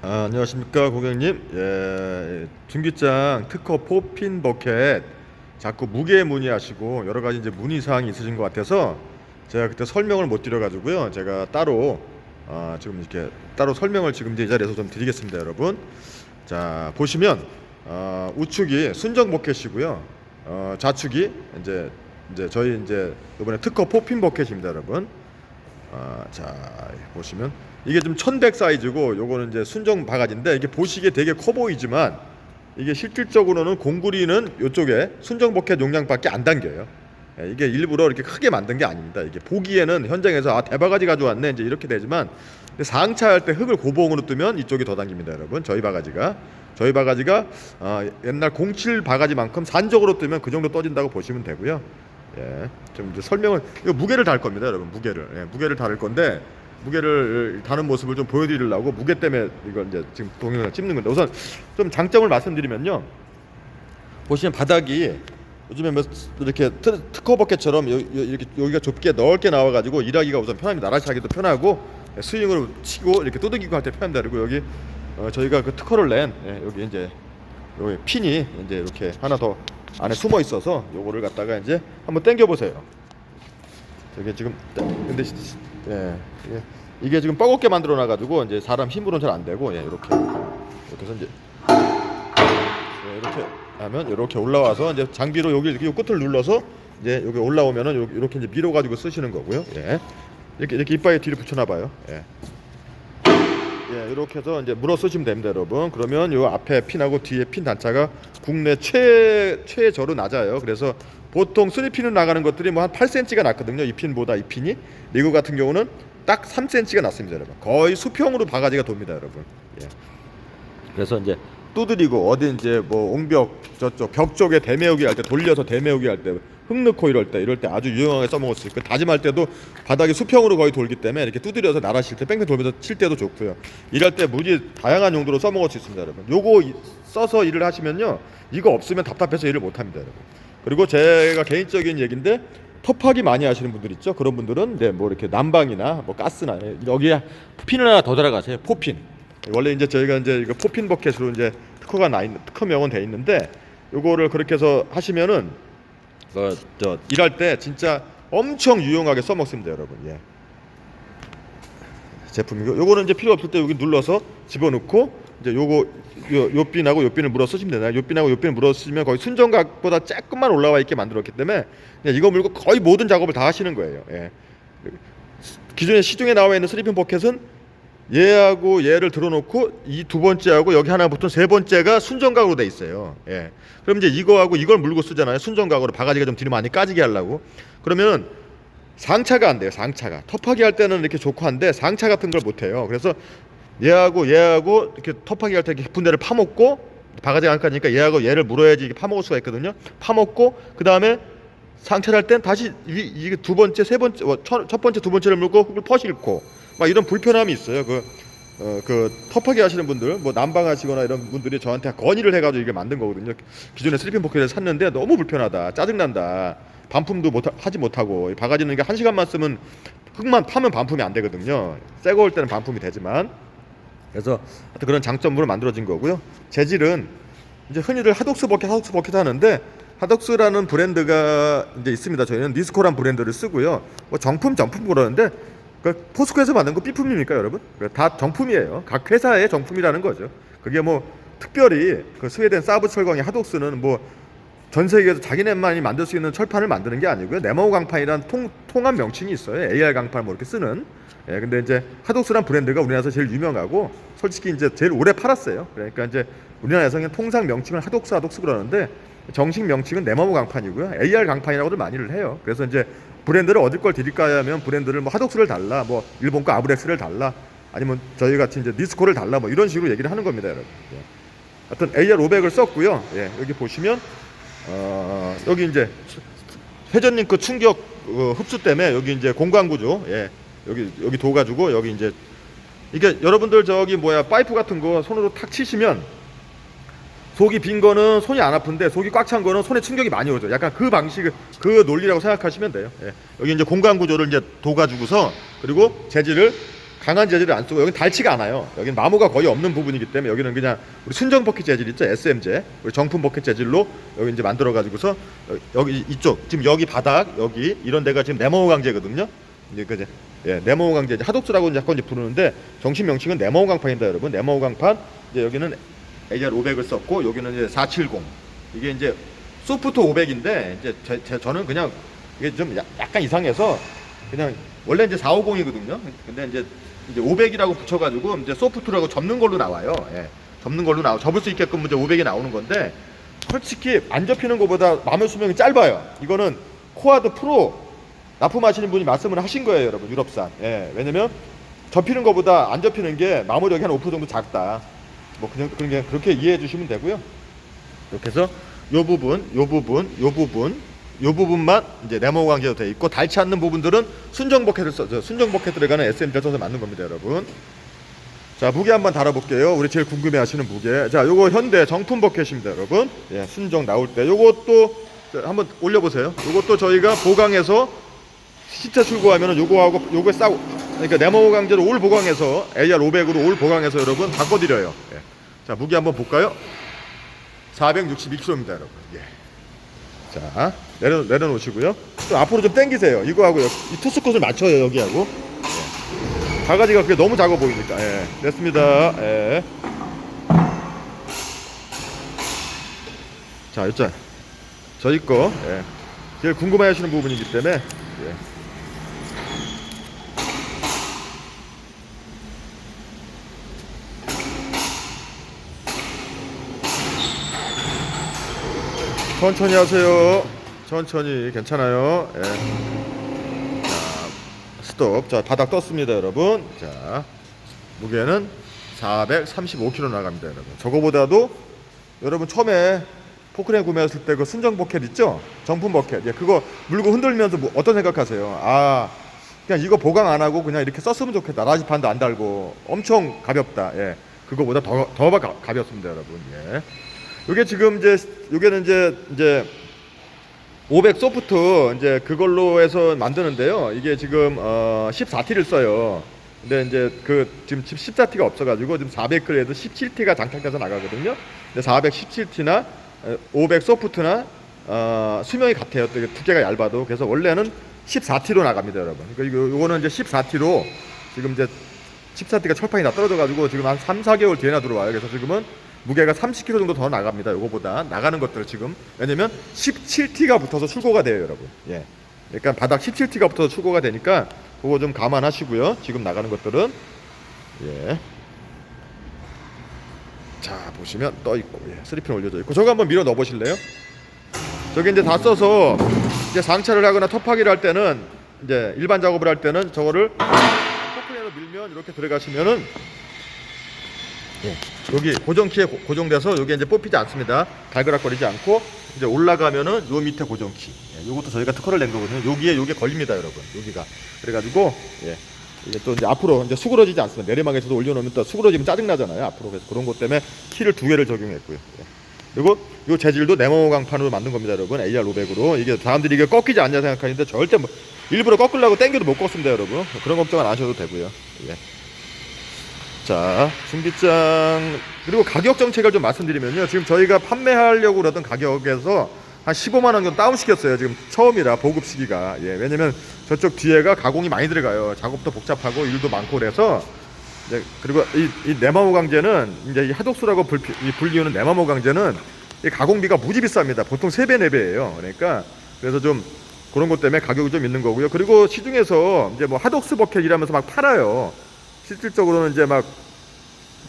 안녕하십니까 고객님. 중기장 특허 포핀 버켓 자꾸 무게 문의하시고 여러 가지 이제 문의 사항이 있으신 것 같아서 제가 그때 설명을 못 드려 가지고요. 제가 따로 지금 이렇게 따로 설명을 지금 이제 이 자리에서 좀 드리겠습니다, 여러분. 자, 보시면 우측이 순정 버켓이고요. 좌측이 이제 저희 이제 이번에 특허 포핀 버켓입니다, 여러분. 자, 보시면 이게 좀 1100 사이즈고 요거는 이제 순정 바가지인데 이게 보시기에 되게 커 보이지만 이게 실질적으로는 공구리는 요쪽에 순정 버켓 용량밖에 안 담겨요. 이게 일부러 이렇게 크게 만든 게 아닙니다. 이게 보기에는 현장에서 대바가지 가져왔네 이제 이렇게 되지만 상차할 때 흙을 고봉으로 뜨면 이쪽이 더 당깁니다, 여러분. 저희 바가지가 옛날 07 바가지만큼 산적으로 뜨면 그 정도 떠진다고 보시면 되고요. 좀 이제 설명을 이거 무게를 달 겁니다, 여러분. 무게를 다룰 건데 무게를 다는 모습을 좀 보여드리려고 무게 때문에 이걸 이제 지금 동영상 찍는 건데 우선 좀 장점을 말씀드리면요. 보시면 바닥이 요즘에 뭐 이렇게 특허 버켓처럼 이렇게 여기가 좁게 넓게 나와가지고 일하기가 우선 편합니다. 나라시 하기도 편하고 스윙으로 치고 이렇게 두들기고 할 때 편합니다. 그리고 여기 저희가 그 특허를 낸 여기 이제 여기 핀이 이제 이렇게 하나 더 안에 숨어 있어서 요거를 갖다가 이제 한번 당겨 보세요. 저게 지금 근데 이게 지금 뻐겁게 만들어 놔 가지고 이제 사람 힘으로는 잘 안 되고 이렇게 해서 이제 이렇게 하면 이렇게 올라와서 이제 장비로 여기 이 끝을 눌러서 이제 여기 올라오면은 이렇게 이제 밀어 가지고 쓰시는 거고요. 이렇게 이빨에 뒤로 붙여 놔 봐요. 이렇게 해서 이제 물어 쓰시면 됩니다, 여러분. 그러면 요 앞에 핀하고 뒤에 핀 단차가 국내 최저로 낮아요. 그래서 보통 스리핀으로 나가는 것들이 뭐 한 8cm가 낮거든요. 이 핀보다 이 핀이. 미국 같은 경우는 딱 3cm가 낮습니다, 여러분. 거의 수평으로 바가지가 돕니다, 여러분. 그래서 이제 두드리고 어디 이제 뭐 옹벽 저쪽 벽 쪽에 대매우기 할 때 돌려서 대매우기 할 때 흙 넣고 이럴 때 아주 유용하게 써먹을 수 있고 다짐할 때도 바닥이 수평으로 거의 돌기 때문에 이렇게 두드려서 나라실 때 뺑뺑 돌면서 칠 때도 좋고요. 일할 때 무지 다양한 용도로 써먹을 수 있습니다, 여러분. 요거 써서 일을 하시면요, 이거 없으면 답답해서 일을 못합니다, 여러분. 그리고 제가 개인적인 얘기인데 톱하기 많이 하시는 분들 있죠. 그런 분들은 뭐 이렇게 난방이나 뭐 가스나 여기에 핀을 하나 더 달아가세요. 포핀. 원래 이제 저희가 이제 이거 포핀 버켓으로 이제 특허명은 돼 있는데 요거를 그렇게 해서 하시면은 일할 때 진짜 엄청 유용하게 써먹습니다, 여러분. 제품이고 요거는 이제 필요 없을 때 여기 눌러서 집어넣고 이제 요 핀하고 요 핀을 물어 쓰시면 되나요? 요 핀하고 요 핀을 물어 쓰시면 거의 순정각보다 조금만 올라와 있게 만들었기 때문에 그냥 이거 물고 거의 모든 작업을 다 하시는 거예요. 기존에 시중에 나와 있는 스리핀 버켓은 얘하고 얘를 들어놓고 이 두 번째하고 여기 하나 붙은 세 번째가 순정각으로 돼 있어요. 그럼 이제 이거하고 이걸 물고 쓰잖아요. 순정각으로 바가지가 좀 뒤로 많이 까지게 하려고. 그러면 상차가 안 돼요. 상차가 톱하기 할 때는 이렇게 좋고 한데 상차 같은 걸 못 해요. 그래서 얘하고 이렇게 톱하기 할 때 깊은 데를 파먹고 바가지가 안 까지니까 얘하고 얘를 물어야지 이게 파먹을 수가 있거든요. 파먹고 그 다음에 상차를 할 땐 다시 이게 두 번째, 세 번째, 첫 번째, 두 번째를 물고 흙을 퍼싣고 막 이런 불편함이 있어요. 그 톱하기 하시는 분들, 뭐 난방하시거나 이런 분들이 저한테 건의를 해가지고 이게 만든 거거든요. 기존에 슬리핀 버켓을 샀는데 너무 불편하다, 짜증난다, 반품도 하지 못하고 바가지는 이게 1시간만 쓰면 흙만 파면 반품이 안 되거든요. 새거 올 때는 반품이 되지만. 그래서 하여튼 그런 장점으로 만들어진 거고요. 재질은 이제 흔히들 하독스 버켓 하는데 하독스라는 브랜드가 이제 있습니다. 저희는 니스코란 브랜드를 쓰고요. 뭐 정품 그러는데 포스코에서 만든 거 B품입니까, 여러분? 다 정품이에요. 각 회사의 정품이라는 거죠. 그게 뭐 특별히 그 스웨덴 사브 철강의 하독스는 뭐 전 세계에서 자기네만이 만들 수 있는 철판을 만드는 게 아니고요. 네모 강판이란 통합 명칭이 있어요. AR 강판 뭐 이렇게 쓰는. 근데 이제 하독스란 브랜드가 우리나라에서 제일 유명하고 솔직히 이제 제일 오래 팔았어요. 그러니까 이제 우리나라에서는 통상 명칭은 하독스 그러는데 정식 명칭은 네모 강판이고요. AR 강판이라고도 많이를 해요. 그래서 이제 브랜드를 어디 걸 드릴까 하면 브랜드를 뭐 하독스를 달라, 뭐 일본 거 아브렉스를 달라, 아니면 저희 같이 이제 니스코를 달라, 뭐 이런 식으로 얘기를 하는 겁니다, 여러분. 하여튼 AR500을 썼고요. 여기 보시면 여기 이제 회전링크 충격 흡수 때문에 여기 이제 공간 구조, 여기 둬가지고 여기 이제 이게 여러분들 저기 파이프 같은 거 손으로 탁 치시면 속이 빈 거는 손이 안 아픈데 속이 꽉 찬 거는 손에 충격이 많이 오죠. 약간 그 방식, 그 논리라고 생각하시면 돼요. 여기 이제 공간 구조를 이제 둬가지고서 그리고 재질을 강한 재질을 안 쓰고, 여기는 닳지가 않아요. 여기는 마모가 거의 없는 부분이기 때문에 여기는 그냥 우리 순정 버킷 재질 있죠, SM재, 우리 정품 버킷 재질로 여기 이제 만들어 가지고서 여기 이쪽 지금 여기 바닥 여기 이런 데가 지금 네모호 강재거든요. 이제 그제 예, 네모호 강재, 하독스라고 이제 자꾸 부르는데 정식 명칭은 네모호 강판입니다, 여러분. 네모호 강판. 이제 여기는 AR 500을 썼고 여기는 이제 470. 이게 이제 소프트 500인데 이제 저는 그냥 이게 좀 약간 이상해서 그냥 원래 이제 450이거든요. 근데 이제 500이라고 붙여가지고 이제 소프트라고 접는 걸로 나와요. 예, 접는 걸로 접을 수 있게끔 이제 500이 나오는 건데, 솔직히 안 접히는 것보다 마모 수명이 짧아요. 이거는 코아드 프로 납품하시는 분이 말씀을 하신 거예요, 여러분. 유럽산. 예, 왜냐면 접히는 것보다 안 접히는 게 마모력이 한 5% 정도 작다. 뭐 그냥 그렇게 이해해 주시면 되고요. 이렇게 해서 요 부분만 이제 네모 강제로 되어 있고, 닳지 않는 부분들은 순정 버켓을 써서 순정 버켓 들어가는 SM를 써서 만든 겁니다, 여러분. 자, 무게 한번 달아볼게요. 우리 제일 궁금해하시는 무게. 자, 요거 현대 정품 버켓입니다, 여러분. 예, 순정 나올 때 요것도 한번 올려보세요. 요것도 저희가 보강해서 시차 출고하면은 요거하고 요거 싸고, 그러니까 네모 강제로 올 보강해서 AR 500으로 올 보강해서 여러분 바꿔드려요. 예. 자, 무게 한번 볼까요? 462kg입니다, 여러분. 예. 자, 내려놓으시고요. 좀 앞으로 좀 당기세요. 이거하고 이 투스컷을 맞춰요, 여기하고. 예. 바가지가 그게 너무 작아 보이니까. 예. 됐습니다. 예. 자, 일단 저희 거 예. 제일 궁금해하시는 부분이기 때문에 예. 천천히 하세요. 천천히, 괜찮아요. 예. 자, 스톱. 자, 바닥 떴습니다, 여러분. 자, 무게는 435kg 나갑니다, 여러분. 저거보다도 여러분 처음에 포크레인 구매했을 때 그 순정 버켓 있죠? 정품 버켓. 예, 그거 물고 흔들면서 뭐 어떤 생각하세요? 아, 그냥 이거 보강 안 하고 그냥 이렇게 썼으면 좋겠다. 라지판도 안 달고 엄청 가볍다. 예, 그거보다 더 가볍습니다, 여러분. 예. 요게 지금 요게는 이제 500 소프트 이제 그걸로 해서 만드는데요. 이게 지금 14T를 써요. 근데 이제 지금 14T가 없어가지고 지금 400그래도 17T가 장착돼서 나가거든요. 근데 417T나 500 소프트나 수명이 같아요. 또 두께가 얇아도. 그래서 원래는 14T로 나갑니다, 여러분. 그러니까 요거는 이제 14T로 지금 이제 14T가 철판이 다 떨어져가지고 지금 한 3-4개월 뒤에나 들어와요. 그래서 지금은 무게가 30kg 정도 더 나갑니다. 요거보다 나가는 것들 지금. 왜냐면 17T가 붙어서 출고가 돼요, 여러분. 예. 그러니까 바닥 17T가 붙어서 출고가 되니까 그거 좀 감안하시고요. 지금 나가는 것들은 예. 자, 보시면 떠 있고, 예. 3핀 올려져 있고. 저거 한번 밀어 넣어 보실래요? 저기 이제 다 써서 이제 상차를 하거나 터파기를 할 때는, 이제 일반 작업을 할 때는 저거를 포크레인으로 밀면 이렇게 들어가시면은 예. 여기 고정키에 고정돼서 여기 이제 뽑히지 않습니다. 달그락거리지 않고 이제 올라가면은 요 밑에 고정키. 예. 요것도 저희가 특허를 낸 거거든요. 요게 걸립니다, 여러분. 여기가. 그래가지고 예. 이게 또 이제 앞으로 이제 수그러지지 않습니다. 내리막에서도 올려놓으면 또 수그러지면 짜증 나잖아요. 앞으로. 그래서 그런 것 때문에 키를 2개를 적용했고요. 예. 그리고 요 재질도 네모 강판으로 만든 겁니다, 여러분. AR 500으로. 이게 사람들이 이게 꺾이지 않냐 생각하는데 절대 뭐 일부러 꺾으려고 당겨도 못 꺾습니다, 여러분. 그런 걱정은 안 하셔도 되고요. 예. 자, 중기장. 그리고 가격 정책을 좀 말씀드리면요, 지금 저희가 판매하려고 그러던 가격에서 한 15만 원 정도 다운시켰어요. 지금 처음이라 보급 시기가. 예, 왜냐면 저쪽 뒤에가 가공이 많이 들어가요. 작업도 복잡하고 일도 많고 그래서. 이제 그리고 이 네모모 강제는 이제 이 하독수라고 불리우는 네모모 강제는 이 가공비가 무지 비쌉니다. 보통 3배, 4배예요. 그러니까 그래서 좀 그런 것 때문에 가격이 좀 있는 거고요. 그리고 시중에서 이제 뭐 하독스 버켓이라면서 막 팔아요. 실질적으로는 이제 막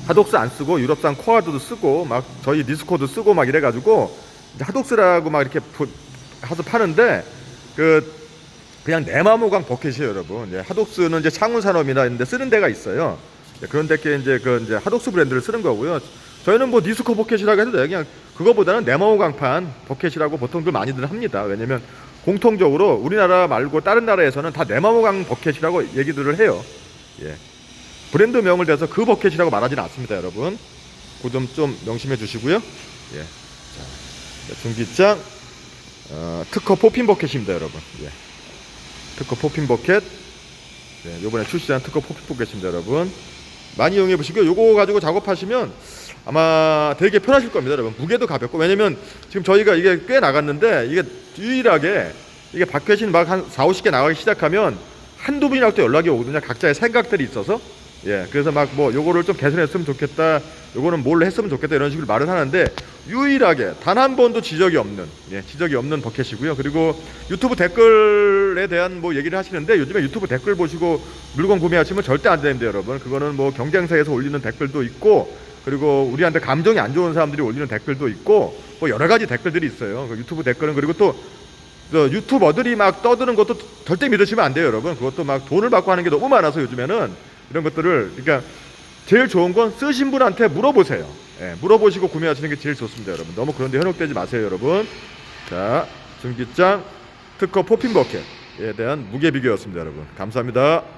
하독스 안 쓰고 유럽산 코아드도 쓰고 막 저희 니스코도 쓰고 막 이래가지고 이제 하독스라고 막 이렇게 해서 파는데 그냥 네모강 버켓이에요, 여러분. 예, 하독스는 이제 창훈산업이나 이런 데 쓰는 데가 있어요. 예, 그런 데께 이제 이제 하독스 브랜드를 쓰는 거고요. 저희는 뭐 니스코 버켓이라고 해도 돼요. 그냥 그거보다는 네모강판 버켓이라고 보통들 많이들 합니다. 왜냐면 공통적으로 우리나라 말고 다른 나라에서는 다 네모강 버켓이라고 얘기들을 해요. 예. 브랜드명을 대서 그 버켓이라고 말하지는 않습니다, 여러분. 그 점 좀 명심해 주시고요. 예. 자, 중기장 특허 포핀 버켓입니다, 여러분. 예. 특허 포핀 버켓. 네, 요번에 출시한 특허 포핀 포켓입니다, 여러분. 많이 이용해 보시고요. 요거 가지고 작업하시면 아마 되게 편하실 겁니다, 여러분. 무게도 가볍고, 왜냐면 지금 저희가 이게 꽤 나갔는데 이게 유일하게 이게 박혀신 막 한 4, 50개 나가기 시작하면 한두 분이라도 또 연락이 오거든요. 각자의 생각들이 있어서. 예, 그래서 막 뭐 요거를 좀 개선했으면 좋겠다, 요거는 뭘 했으면 좋겠다, 이런 식으로 말을 하는데 유일하게 단 한 번도 지적이 없는, 예, 지적이 없는 버켓이고요. 그리고 유튜브 댓글에 대한 뭐 얘기를 하시는데 요즘에 유튜브 댓글 보시고 물건 구매하시면 절대 안 되는데, 여러분. 그거는 뭐 경쟁사에서 올리는 댓글도 있고, 그리고 우리한테 감정이 안 좋은 사람들이 올리는 댓글도 있고, 뭐 여러 가지 댓글들이 있어요. 그 유튜브 댓글은. 그리고 또 유튜버들이 막 떠드는 것도 절대 믿으시면 안 돼요, 여러분. 그것도 막 돈을 받고 하는 게 너무 많아서 요즘에는 이런 것들을, 그러니까 제일 좋은 건 쓰신 분한테 물어보세요. 예, 물어보시고 구매하시는 게 제일 좋습니다, 여러분. 너무 그런데 현혹되지 마세요, 여러분. 자, 전기장 특허 포핀 버켓에 대한 무게 비교였습니다, 여러분. 감사합니다.